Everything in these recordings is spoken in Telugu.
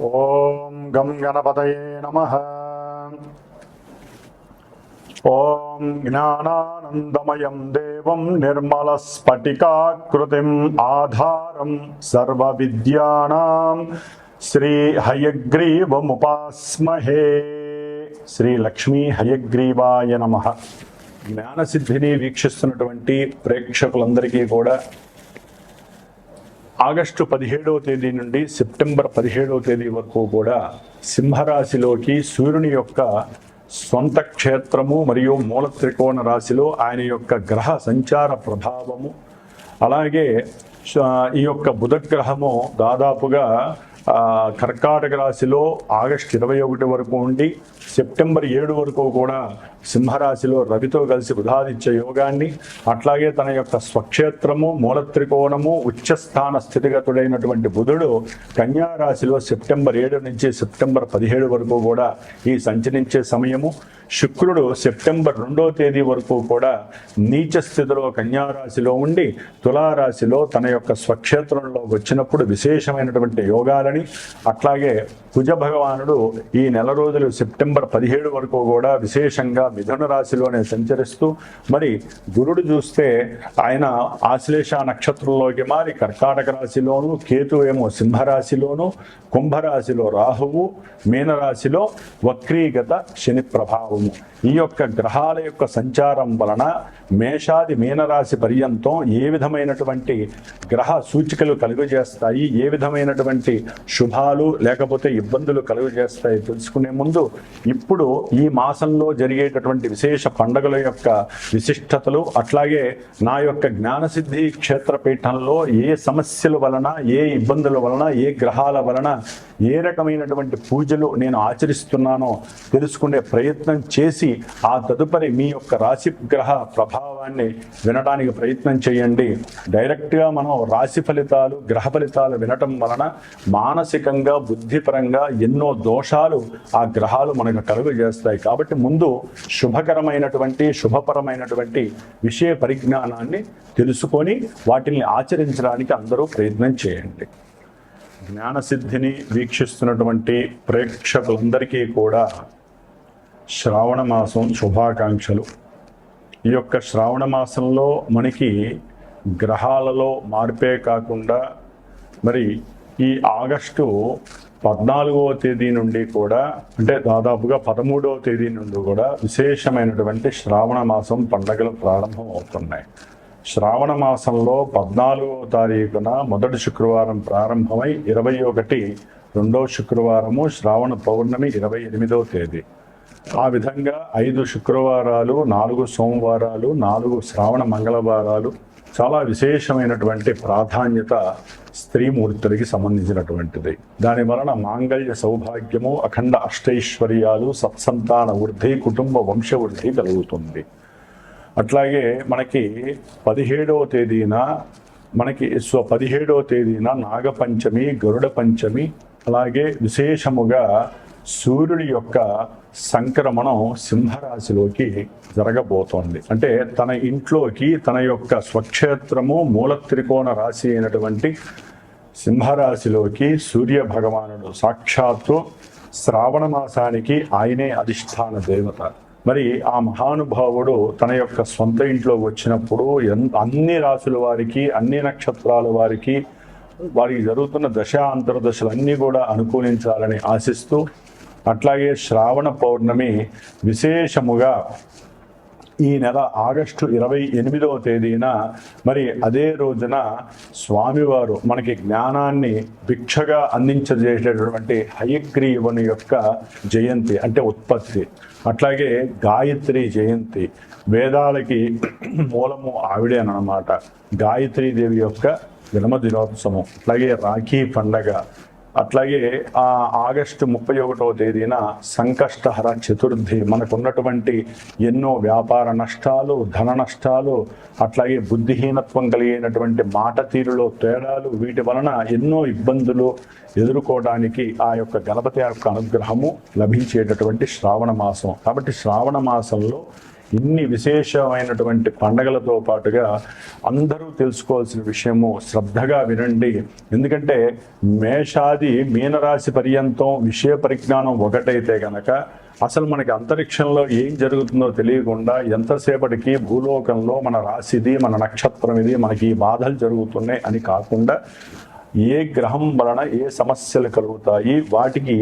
ఓం గం గణపతయే నమః. ఓం జ్ఞానానందమయం దేవం నిర్మలస్ఫటికాకృతిం ఆధారం సర్వవిద్యానాం శ్రీ హయగ్రీవముపాస్మహే. శ్రీ లక్ష్మీ హయగ్రీవాయ నమః. జ్ఞానసిద్ధిని వీక్షిస్తున్నటువంటి ప్రేక్షకులందరికీ కూడా ఆగస్టు 17వ తేదీ నుండి సెప్టెంబర్ 17వ తేదీ వరకు కూడా సింహరాశిలోకి సూర్యుని యొక్క సొంత క్షేత్రము మరియు మూల త్రికోణ రాశిలో ఆయన యొక్క గ్రహ సంచార ప్రభావము, అలాగే ఈ యొక్క బుధగ్రహము దాదాపుగా కర్కాటక రాశిలో ఆగస్టు 21 వరకు ఉండి సెప్టెంబర్ 7 వరకు కూడా సింహరాశిలో రవితో కలిసి బుధాదిత్య యోగాన్ని, అట్లాగే తన యొక్క స్వక్షేత్రము మూల త్రికోణము ఉచ్చస్థాన స్థితిగతుడైనటువంటి బుధుడు కన్యా రాశిలో సెప్టెంబర్ 7 నుంచి సెప్టెంబర్ 17 వరకు కూడా ఈ సంచరించే సమయము. శుక్రుడు సెప్టెంబర్ 2వ తేదీ వరకు కూడా నీచ స్థితిలో కన్యా రాశిలో ఉండి తులారాశిలో తన యొక్క స్వక్షేత్రంలో వచ్చినప్పుడు విశేషమైనటువంటి యోగాలని, అట్లాగే కుజ భగవానుడు ఈ నెల రోజులు సెప్టెంబర్ 17 వరకు కూడా విశేషంగా మిథున రాశిలోనే సంచరిస్తూ, మరి గురుడు చూస్తే ఆయన ఆశ్లేష నక్షత్రంలోకి మారి కర్కాటక రాశిలోను, కేతు ఏమో సింహరాశిలోను, కుంభరాశిలో రాహువు, మీనరాశిలో వక్రీగత శని ప్రభావము. ఈ యొక్క గ్రహాల యొక్క సంచారం వలన మేషాది మీనరాశి పర్యంతం ఏ విధమైనటువంటి గ్రహ సూచికలు కలుగజేస్తాయి, ఏ విధమైనటువంటి శుభాలు లేకపోతే ఇబ్బందులు కలుగజేస్తాయి తెలుసుకునే ముందు ఇప్పుడు ఈ మాసంలో జరిగేటటువంటి విశేష పండుగల యొక్క విశిష్టతలు, అట్లాగే నా యొక్క జ్ఞానసిద్ధి క్షేత్రపీఠంలో ఏ సమస్యల వలన, ఏ ఇబ్బందుల వలన, ఏ గ్రహాల వలన ఏ రకమైనటువంటి పూజలు నేను ఆచరిస్తున్నానో తెలుసుకునే ప్రయత్నం చేసి ఆ తదుపరి మీ యొక్క రాశి గ్రహ ప్రభావాన్ని వినడానికి ప్రయత్నం చేయండి. డైరెక్ట్గా మనం రాశి ఫలితాలు, గ్రహ ఫలితాలు వినటం వలన మానసికంగా బుద్ధిపరంగా ఎన్నో దోషాలు ఆ గ్రహాలు మనకు కలుగజేస్తాయి. కాబట్టి ముందు శుభకరమైనటువంటి శుభపరమైనటువంటి విషయ పరిజ్ఞానాన్ని తెలుసుకొని వాటిని ఆచరించడానికి అందరూ ప్రయత్నం చేయండి. జ్ఞానసిద్ధిని వీక్షిస్తున్నటువంటి ప్రేక్షకులందరికీ కూడా శ్రావణ మాసం శుభాకాంక్షలు. ఈ యొక్క శ్రావణ మాసంలో మనకి గ్రహాలలో మార్పే కాకుండా మరి ఈ ఆగస్టు 14వ తేదీ నుండి కూడా, అంటే దాదాపుగా 13వ తేదీ నుండి కూడా విశేషమైనటువంటి శ్రావణ మాసం పండుగలు ప్రారంభం అవుతున్నాయి. శ్రావణ మాసంలో 14వ తారీఖున మొదటి శుక్రవారం ప్రారంభమై 21 రెండవ శుక్రవారము, శ్రావణ పౌర్ణమి 28వ తేదీ. ఆ విధంగా 5 శుక్రవారాలు, 4 సోమవారాలు, 4 శ్రావణ మంగళవారాలు చాలా విశేషమైనటువంటి ప్రాధాన్యత స్త్రీమూర్తులకి సంబంధించినటువంటిది. దాని వలన మాంగళ్య సౌభాగ్యము, అఖండ అష్టైశ్వర్యాలు, సత్సంతాన వృద్ధి, కుటుంబ వంశ వృద్ధి కలుగుతుంది. అట్లాగే మనకి 17వ తేదీన 17వ తేదీన నాగపంచమి, గరుడ పంచమి, అలాగే విశేషముగా సూర్యుడి యొక్క సంక్రమణం సింహరాశిలోకి జరగబోతోంది. అంటే తన ఇంట్లోకి తన యొక్క స్వక్షేత్రము మూల త్రికోణ రాశి అయినటువంటి సింహరాశిలోకి సూర్య భగవానుడు సాక్షాత్తు శ్రావణ మాసానికి ఆయనే అధిష్టాన దేవత. మరి ఆ మహానుభావుడు తన యొక్క సొంత ఇంట్లో వచ్చినప్పుడు అన్ని రాశుల వారికి, అన్ని నక్షత్రాల వారికి జరుగుతున్న దశ అంతర్దశలన్నీ కూడా అనుకూలించాలని ఆశిస్తూ, అట్లాగే శ్రావణ పౌర్ణమి విశేషముగా ఈ నెల ఆగస్టు 28వ తేదీన మరి అదే రోజున స్వామివారు మనకి జ్ఞానాన్ని భిక్షగా అందించజేసేటటువంటి హయగ్రీవుని యొక్క జయంతి అంటే ఉత్పత్తి. అట్లాగే గాయత్రి జయంతి, వేదాలకి మూలము ఆవిడే అన్నమాట. గాయత్రీదేవి యొక్క జన్మదినోత్సవం, అట్లాగే రాఖీ పండగ, అట్లాగే ఆగస్టు 31వ తేదీన సంకష్టహర చతుర్థి. మనకున్నటువంటి ఎన్నో వ్యాపార నష్టాలు, ధన నష్టాలు, అట్లాగే బుద్ధిహీనత్వం కలిగినటువంటి మాట తీరులో తేడాలు, వీటి వలన ఎన్నో ఇబ్బందులు ఎదుర్కోవడానికి ఆ యొక్క గణపతి యొక్క అనుగ్రహము లభించేటటువంటి శ్రావణ మాసం. కాబట్టి శ్రావణ మాసంలో ఇన్ని విశేషమైనటువంటి పండగలతో పాటుగా అందరూ తెలుసుకోవాల్సిన విషయము శ్రద్ధగా వినండి. ఎందుకంటే మేషాది మీనరాశి పర్యంతం విషయ పరిజ్ఞానం ఒకటైతే గనక అసలు మనకి అంతరిక్షంలో ఏం జరుగుతుందో తెలియకుండా ఎంతసేపటికి భూలోకంలో మన రాశిది, మన నక్షత్రం ఇది, మనకి ఈ బాధలు జరుగుతున్నాయి అని కాకుండా ఏ గ్రహం వలన ఏ సమస్యలు కలుగుతాయి, వాటికి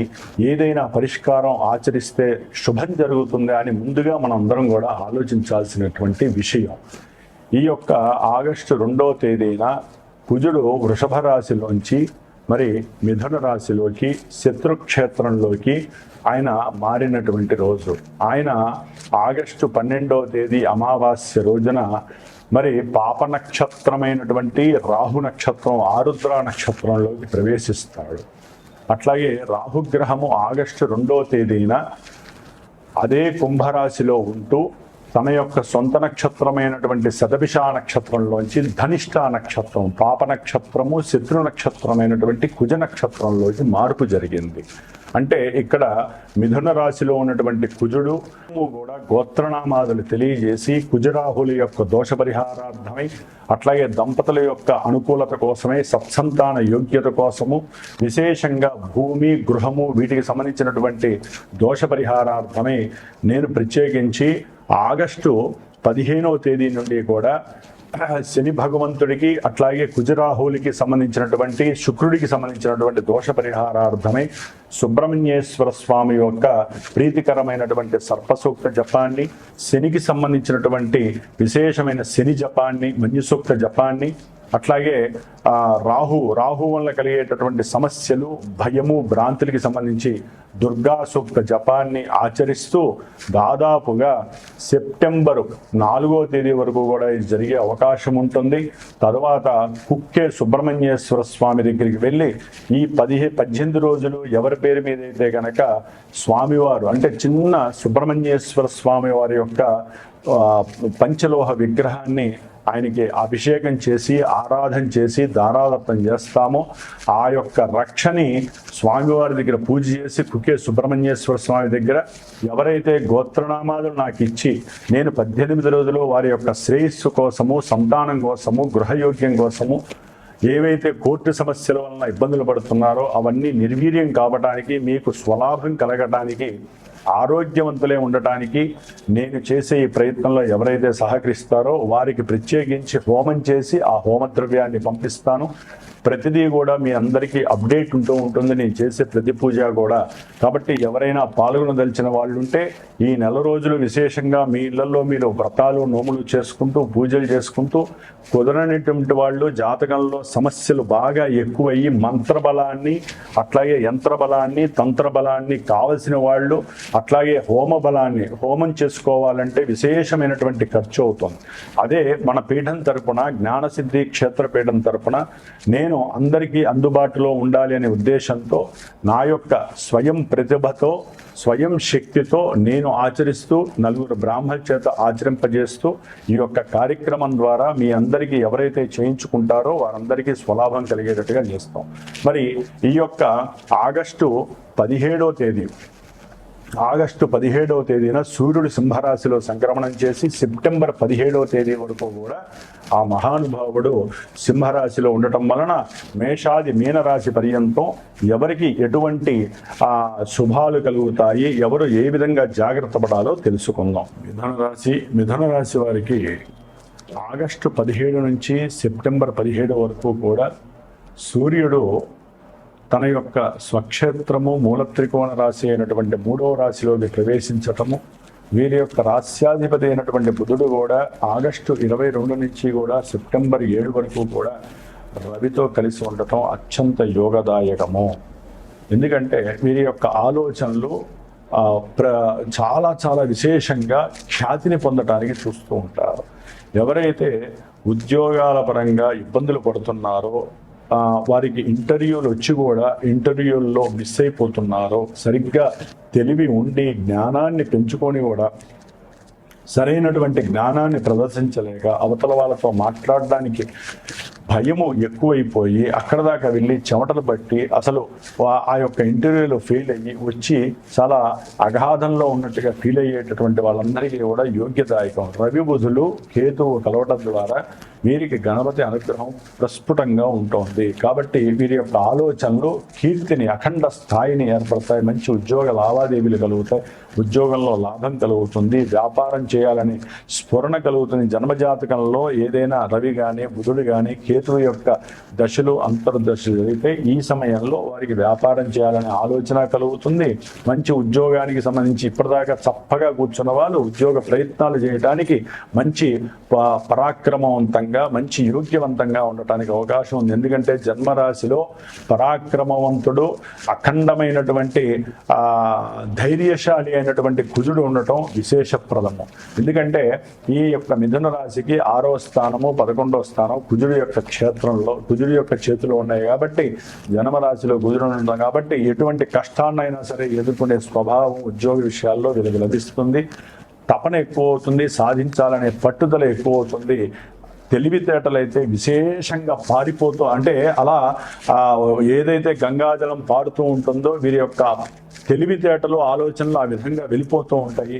ఏదైనా పరిష్కారం ఆచరిస్తే శుభం జరుగుతుందా అని ముందుగా మనం అందరం కూడా ఆలోచించాల్సినటువంటి విషయం. ఈ యొక్క ఆగస్టు 2వ తేదీన కుజుడు వృషభ రాశిలోంచి మరి మిథున రాశిలోకి శత్రుక్షేత్రంలోకి ఆయన మారినటువంటి రోజు. ఆయన ఆగస్టు 12వ తేదీ అమావాస్య రోజున మరి పాప నక్షత్రమైనటువంటి రాహు నక్షత్రం ఆరుద్ర నక్షత్రంలోకి ప్రవేశిస్తాడు. అట్లాగే రాహుగ్రహము ఆగస్టు 2వ తేదీన అదే కుంభరాశిలో ఉంటూ తన యొక్క సొంత నక్షత్రమైనటువంటి శతభిష నక్షత్రంలోంచి ధనిష్ట నక్షత్రం, పాప నక్షత్రము, శత్రు నక్షత్రమైనటువంటి కుజ నక్షత్రంలోకి మార్పు జరిగింది. అంటే ఇక్కడ మిథున రాశిలో ఉన్నటువంటి కుజుడు కూడా గోత్రనామాదులు తెలియజేసి కుజరాహుల యొక్క దోష పరిహారార్థమై, అట్లాగే దంపతుల యొక్క అనుకూలత కోసమై, సత్సంతాన యోగ్యత కోసము, విశేషంగా భూమి, గృహము వీటికి సంబంధించినటువంటి దోష పరిహారార్థమై నేను ప్రత్యేకించి ఆగస్టు 15వ తేదీ నుండి కూడా శని భగవంతుడికి అట్లాగే కుజరాహులకి సంబంధించినటువంటి శుక్రుడికి సంబంధించినటువంటి దోష పరిహారార్థమై సుబ్రహ్మణ్యేశ్వర స్వామి యొక్క ప్రీతికరమైనటువంటి సర్పసూక్త జపాన్ని, శనికి సంబంధించినటువంటి విశేషమైన శని జపాన్ని, మన్యుసూక్త జపాన్ని, అట్లాగే రాహు వల్ల కలిగేటటువంటి సమస్యలు, భయము, భ్రాంతులకి సంబంధించి దుర్గా సూక్త జపాన్ని ఆచరిస్తూ దాదాపుగా సెప్టెంబర్ 4వ తేదీ వరకు కూడా ఇది జరిగే అవకాశం ఉంటుంది. తరువాత కుక్కే సుబ్రహ్మణ్యేశ్వర స్వామి దగ్గరికి వెళ్ళి ఈ 18 రోజులు ఎవరి పేరు మీద అయితే కనుక స్వామివారు అంటే చిన్న సుబ్రహ్మణ్యేశ్వర స్వామి వారి యొక్క పంచలోహ విగ్రహాన్ని ఆయనకి అభిషేకం చేసి ఆరాధన చేసి దారాదత్తం చేస్తాము. ఆ యొక్క రక్షని స్వామివారి దగ్గర పూజ చేసి కుకే సుబ్రహ్మణ్యేశ్వర స్వామి దగ్గర ఎవరైతే గోత్రనామాలు నాకు ఇచ్చి నేను 18 రోజులు వారి యొక్క శ్రేయస్సు కోసము, సంతానం కోసము, గృహయోగ్యం కోసము ఏవైతే కోర్టు సమస్యల వలన ఇబ్బందులు పడుతున్నారో అవన్నీ నిర్వీర్యం కావడానికి, మీకు స్వలాభం కలగటానికి, ఆరోగ్యవంతులే ఉండటానికి నేను చేసే ఈ ప్రయత్నంలో ఎవరైతే సహకరిస్తారో వారికి ప్రత్యేకించి హోమం చేసి ఆ హోమద్రవ్యాన్ని పంపిస్తాను. ప్రతిదీ కూడా మీ అందరికీ అప్డేట్ ఉంటూ ఉంటుంది నేను చేసే ప్రతి పూజ కూడా. కాబట్టి ఎవరైనా పాల్గొనదలిచిన వాళ్ళు ఉంటే ఈ నెల రోజులు విశేషంగా మీ ఇళ్లలో మీరు వ్రతాలు, నోములు చేసుకుంటూ పూజలు చేసుకుంటూ, కుదరనటువంటి వాళ్ళు జాతకంలో సమస్యలు బాగా ఎక్కువయ్యి మంత్రబలాన్ని, అట్లాగే యంత్రబలాన్ని, తంత్రబలాన్ని కావలసిన వాళ్ళు, అట్లాగే హోమ బలాన్ని హోమం చేసుకోవాలంటే విశేషమైనటువంటి ఖర్చు అవుతుంది. అదే మన పీఠం తరపున, జ్ఞానసిద్ధి క్షేత్రపీఠం తరపున నేను అందరికీ అందుబాటులో ఉండాలి అనే ఉద్దేశంతో నా యొక్క స్వయం ప్రతిభతో, స్వయం శక్తితో నేను ఆచరిస్తూ నలుగురు బ్రాహ్మణ చేత ఆచరింపజేస్తూ ఈ యొక్క కార్యక్రమం ద్వారా మీ అందరికీ ఎవరైతే చేయించుకుంటారో వారందరికీ స్వలాభం కలిగేటట్టుగా చేస్తాం. మరి ఈ యొక్క ఆగస్టు 17వ తేదీన సూర్యుడు సింహరాశిలో సంక్రమణం చేసి సెప్టెంబర్ 17వ తేదీ వరకు కూడా ఆ మహానుభావుడు సింహరాశిలో ఉండటం వలన మేషాది మీనరాశి పర్యంతం ఎవరికి ఎటువంటి శుభాలు కలుగుతాయి, ఎవరు ఏ విధంగా జాగ్రత్త పడాలో తెలుసుకుందాం. మిథున రాశి వారికి ఆగస్టు 17 నుంచి సెప్టెంబర్ 17 వరకు కూడా సూర్యుడు తన యొక్క స్వక్షేత్రము మూలత్రికోణ రాశి అయినటువంటి 3వ రాశిలోకి ప్రవేశించటము, వీరి యొక్క రాశ్యాధిపతి అయినటువంటి బుధుడు కూడా ఆగస్టు 22 నుంచి కూడా సెప్టెంబర్ 7 వరకు కూడా రవితో కలిసి ఉండటం అత్యంత యోగదాయకము. ఎందుకంటే వీరి యొక్క ఆలోచనలు చాలా చాలా విశేషంగా ఖ్యాతిని పొందటానికి చూస్తూ ఉంటారు. ఎవరైతే ఉద్యోగాల పరంగా ఇబ్బందులు పడుతున్నారో, వారికి ఇంటర్వ్యూలు వచ్చి కూడా ఇంటర్వ్యూల్లో మిస్ అయిపోతున్నారో, సరిగ్గా తెలివి ఉండి జ్ఞానాన్ని పెంచుకొని కూడా సరైనటువంటి జ్ఞానాన్ని ప్రదర్శించలేక అవతల వాళ్ళతో మాట్లాడడానికి భయము ఎక్కువైపోయి అక్కడ దాకా వెళ్ళి చెమటలు పట్టి అసలు ఆ యొక్క ఇంటర్వ్యూలో ఫెయిల్ అయ్యి వచ్చి చాలా అగాధంలో ఉన్నట్టుగా ఫీల్ అయ్యేటటువంటి వాళ్ళందరికీ కూడా యోగ్యదాయకం. రవి బుధులు కేతువు కలవటం ద్వారా వీరికి గణపతి అనుగ్రహం ప్రస్ఫుటంగా ఉంటుంది. కాబట్టి వీరి యొక్క ఆలోచనలు కీర్తిని, అఖండ స్థాయిని ఏర్పడతాయి. మంచి ఉద్యోగ లావాదేవీలు కలుగుతాయి, ఉద్యోగంలో లాభం కలుగుతుంది, వ్యాపారం చేయాలని స్ఫురణ కలుగుతుంది. జన్మజాతకంలో ఏదైనా రవి కానీ బుధుడు కానీ కేతువు యొక్క దశలు అంతర్దశలు జరిగితే ఈ సమయంలో వారికి వ్యాపారం చేయాలనే ఆలోచన కలుగుతుంది. మంచి ఉద్యోగానికి సంబంధించి ఇప్పటిదాకా చప్పగా కూర్చున్న వాళ్ళు ఉద్యోగ ప్రయత్నాలు చేయడానికి మంచి పరాక్రమవంతంగా, మంచి యోగ్యవంతంగా ఉండటానికి అవకాశం ఉంది. ఎందుకంటే జన్మరాశిలో పరాక్రమవంతుడు, అఖండమైనటువంటి ధైర్యశాలి అయినటువంటి కుజుడు ఉండటం విశేషప్రదము. ఎందుకంటే ఈ యొక్క మిథున రాశికి 6వ స్థానము 11వ స్థానం కుజుడు యొక్క క్షేత్రంలో, కుజుడు యొక్క చేతిలో ఉన్నాయి కాబట్టి జన్మరాశిలో కుజుడు ఉండడం కాబట్టి ఎటువంటి కష్టాన్నైనా సరే ఎదుర్కొనే స్వభావం ఉద్యోగ విషయాల్లో వీళ్ళకి లభిస్తుంది. తపన ఎక్కువ అవుతుంది, సాధించాలనే పట్టుదల ఎక్కువ అవుతుంది. తెలివితేటలు అయితే విశేషంగా పారిపోతూ, అంటే అలా ఏదైతే గంగాజలం పారుతూ ఉంటుందో వీరి యొక్క తెలివితేటలు, ఆలోచనలు ఆ విధంగా వెళ్ళిపోతూ ఉంటాయి.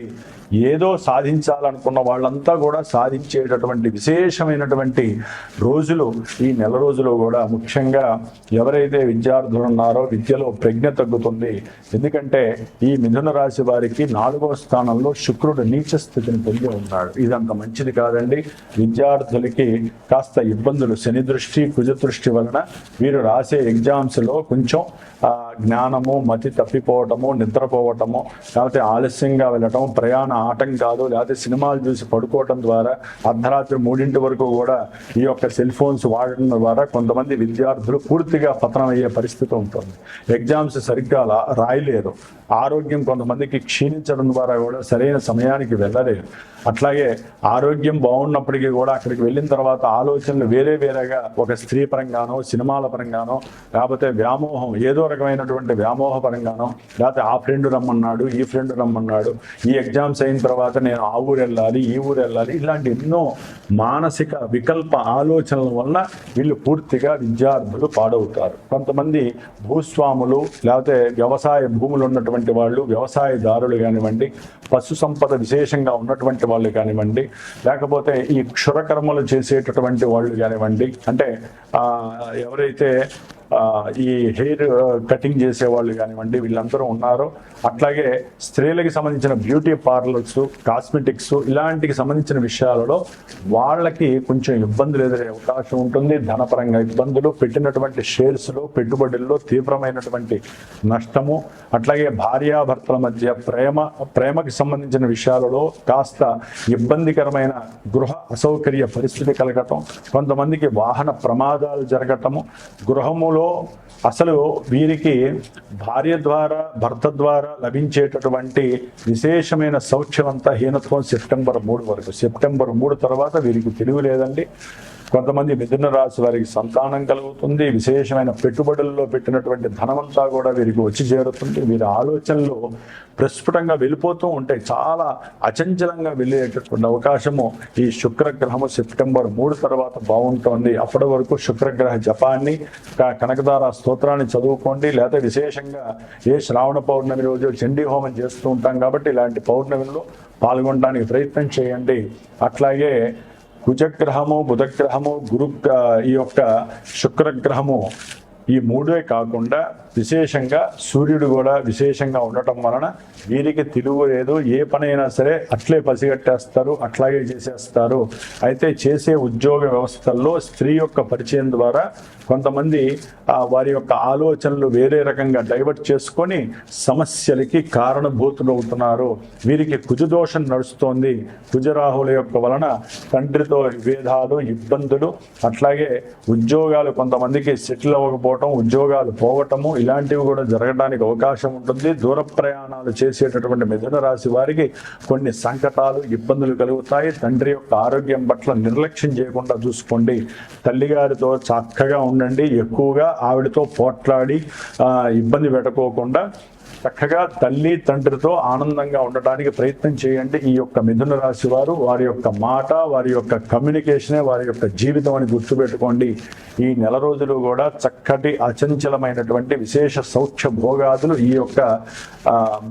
ఏదో సాధించాలనుకున్న వాళ్ళంతా కూడా సాధించేటటువంటి విశేషమైనటువంటి రోజులు ఈ నెల రోజులు కూడా. ముఖ్యంగా ఎవరైతే విద్యార్థులు ఉన్నారో విద్యలో ప్రజ్ఞ తగ్గుతుంది. ఎందుకంటే ఈ మిథున రాశి వారికి 4వ స్థానంలో శుక్రుడు నీచ స్థితిని పొంది ఉన్నాడు. ఇదంత మంచిది కాదండి. విద్యార్థులకి కాస్త ఇబ్బందులు, శని దృష్టి కుజ దృష్టి వలన వీరు రాసే ఎగ్జామ్స్లో కొంచెం జ్ఞానము, మతి తప్పిపోవటము, నిద్రపోవటము, లేకపోతే ఆలస్యంగా వెళ్ళటం, ప్రయాణ ఆటంకాలు, లేకపోతే సినిమాలు చూసి పడుకోవటం ద్వారా అర్ధరాత్రి 3 వరకు కూడా ఈ యొక్క సెల్ ఫోన్స్ వాడటం ద్వారా కొంతమంది విద్యార్థులు పూర్తిగా పతనం అయ్యే పరిస్థితి ఉంటుంది. ఎగ్జామ్స్ సరిగ్గా రాయలేరు. ఆరోగ్యం కొంతమందికి క్షీణించడం ద్వారా కూడా సరైన సమయానికి వెళ్ళలేరు. అట్లాగే ఆరోగ్యం బాగున్నప్పటికీ కూడా అక్కడికి వెళ్ళిన తర్వాత ఆలోచనలు వేరేగా ఒక స్త్రీ పరంగానో, సినిమాల పరంగానో, లేకపోతే వ్యామోహం, ఏదో రకమైనటువంటి వ్యామోహ పరంగానో, లేకపోతే ఆ ఫ్రెండ్ రమ్మన్నాడు, ఈ ఫ్రెండ్ రమ్మన్నాడు, ఈ ఎగ్జామ్స్ అయిన తర్వాత నేను ఆ ఊరు వెళ్ళాలి, ఈ ఊరు వెళ్ళాలి, ఇలాంటి ఎన్నో మానసిక వికల్ప ఆలోచనల వల్ల వీళ్ళు పూర్తిగా విద్యార్థులు పాడవుతారు. కొంతమంది భూస్వాములు, లేకపోతే వ్యవసాయ భూములు ఉన్నటువంటి వాళ్ళు, వ్యవసాయదారులు కానివ్వండి, పశు సంపద విశేషంగా ఉన్నటువంటి వాళ్ళు కానివ్వండి, లేకపోతే ఈ క్షురకర్మలు చేసేటటువంటి వాళ్ళు కానివ్వండి, అంటే ఎవరైతే ఈ హెయిర్ కటింగ్ చేసేవాళ్ళు కానివ్వండి, వీళ్ళందరూ ఉన్నారు. అట్లాగే స్త్రీలకు సంబంధించిన బ్యూటీ పార్లర్స్, కాస్మెటిక్స్, ఇలాంటికి సంబంధించిన విషయాలలో వాళ్ళకి కొంచెం ఇబ్బందులు ఎదురే అవకాశం ఉంటుంది. ధనపరంగా ఇబ్బందులు, పెట్టినటువంటి షేర్స్లో, పెట్టుబడుల్లో తీవ్రమైనటువంటి నష్టము, అట్లాగే భార్యాభర్తల మధ్య ప్రేమకి సంబంధించిన విషయాలలో కాస్త ఇబ్బందికరమైన గృహ అసౌకర్య పరిస్థితి కలగటం, కొంతమందికి వాహన ప్రమాదాలు జరగటము, గృహములో అసలు వీరికి భార్య ద్వారా, భర్త ద్వారా లభించేటటువంటి విశేషమైన సౌఖ్యమంతా హీనత్వం సెప్టెంబర్ 3 వరకు. సెప్టెంబర్ 3 తర్వాత వీరికి తెలివి లేదండి. కొంతమంది మిథున రాశి వారికి సంతానం కలుగుతుంది. విశేషమైన పెట్టుబడుల్లో పెట్టినటువంటి ధనమంతా కూడా వీరికి వచ్చి చేరుతుంది. వీరి ఆలోచనలు ప్రస్ఫుటంగా వెళ్ళిపోతూ ఉంటాయి. చాలా అచంచలంగా వెళ్ళేటటువంటి అవకాశము ఈ శుక్రగ్రహము సెప్టెంబర్ 3 తర్వాత బాగుంటుంది. అప్పటి వరకు శుక్రగ్రహ జపాన్ని, కనకదార స్తోత్రాన్ని చదువుకోండి. లేకపోతే విశేషంగా ఏ శ్రావణ పౌర్ణమి రోజు చండీ హోమం చేస్తూ ఉంటాం కాబట్టి ఇలాంటి పౌర్ణమిలో పాల్గొనడానికి ప్రయత్నం చేయండి. అట్లాగే కుజగ్రహము, బుధగ్రహము, ఈ యొక్క శుక్రగ్రహము, ఈ 3 కాకుండా విశేషంగా సూర్యుడు కూడా విశేషంగా ఉండటం వలన వీరికి తిరుగు లేదు. ఏ పనైనా సరే అట్లే పసిగట్టేస్తారు, అట్లాగే చేసేస్తారు. అయితే చేసే ఉద్యోగ వ్యవస్థల్లో స్త్రీ యొక్క పరిచయం ద్వారా కొంతమంది వారి యొక్క ఆలోచనలు వేరే రకంగా డైవర్ట్ చేసుకొని సమస్యలకి కారణభూతులు అవుతున్నారు. వీరికి కుజదోషం నడుస్తోంది. కుజరాహుల యొక్క వలన తండ్రితో విభేదాలు, ఇబ్బందులు, అట్లాగే ఉద్యోగాలు కొంతమందికి సెటిల్ అవ్వకపోవటం, ఉద్యోగాలు పోవటము, ఇలాంటివి కూడా జరగడానికి అవకాశం ఉంటుంది. దూర ప్రయాణాలు చేసేటటువంటి మిథున రాశి వారికి కొన్ని సంకటాలు, ఇబ్బందులు కలుగుతాయి. తండ్రి యొక్క ఆరోగ్యం పట్ల నిర్లక్ష్యం చేయకుండా చూసుకోండి. తల్లిగారితో చక్కగా ఉండండి. ఎక్కువగా ఆవిడతో పోట్లాడి ఇబ్బంది పెట్టుకోకుండా చక్కగా తల్లి తండ్రితో ఆనందంగా ఉండటానికి ప్రయత్నం చేయండి. ఈ యొక్క మిథున రాశి వారి యొక్క మాట, వారి యొక్క కమ్యూనికేషనే వారి యొక్క జీవితం అని గుర్తుపెట్టుకోండి. ఈ నెల రోజులు కూడా చక్కటి అచంచలమైనటువంటి విశేష సౌఖ్య భోగాదులు ఈ యొక్క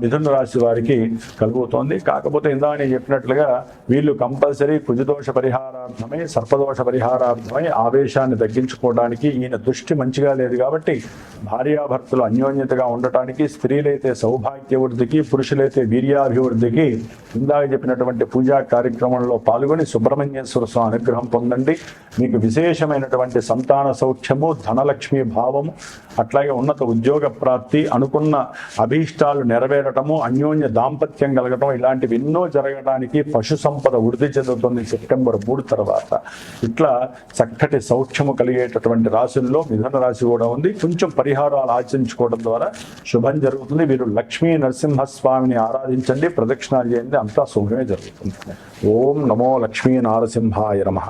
మిథున రాశి వారికి కలుగుతోంది. కాకపోతే ఇందా నేను చెప్పినట్లుగా వీళ్ళు కంపల్సరీ కుజదోష పరిహారార్థమై, సర్పదోష పరిహారార్థమై ఆవేశాన్ని తగ్గించుకోవడానికి, ఈయన దృష్టి మంచిగా లేదు కాబట్టి భార్యాభర్తలు అన్యోన్యతగా ఉండటానికి, స్త్రీలైతే సౌభాగ్యవృద్ధికి, పురుషులైతే వీర్యాభివృద్ధికి ఇందాక చెప్పినటువంటి పూజా కార్యక్రమంలో పాల్గొని సుబ్రహ్మణ్యేశ్వర స్వామి అనుగ్రహం పొందండి. మీకు విశేషమైనటువంటి సంతాన సౌఖ్యము, ధనలక్ష్మి భావము, అట్లాగే ఉన్నత ఉద్యోగ ప్రాప్తి, అనుకున్న అభీష్టాలు నెరవేరటము, అన్యోన్య దాంపత్యం కలగటం, ఇలాంటివి ఎన్నో జరగడానికి పశు సంపద వృద్ధి చెందుతుంది సెప్టెంబర్ 3 తర్వాత. ఇట్లా చక్కటి సౌఖ్యము కలిగేటటువంటి రాశుల్లో మిథున రాశి కూడా ఉంది. కొంచెం పరిహారాలు ఆచరించుకోవడం ద్వారా శుభం జరుగుతుంది. వీరు లక్ష్మీ నరసింహస్వామిని ఆరాధించండి, ప్రదక్షిణాలు చేయండి, అంతా శుభమే జరుగుతుంది. ఓం నమో లక్ష్మీ నారసింహాయ నమః.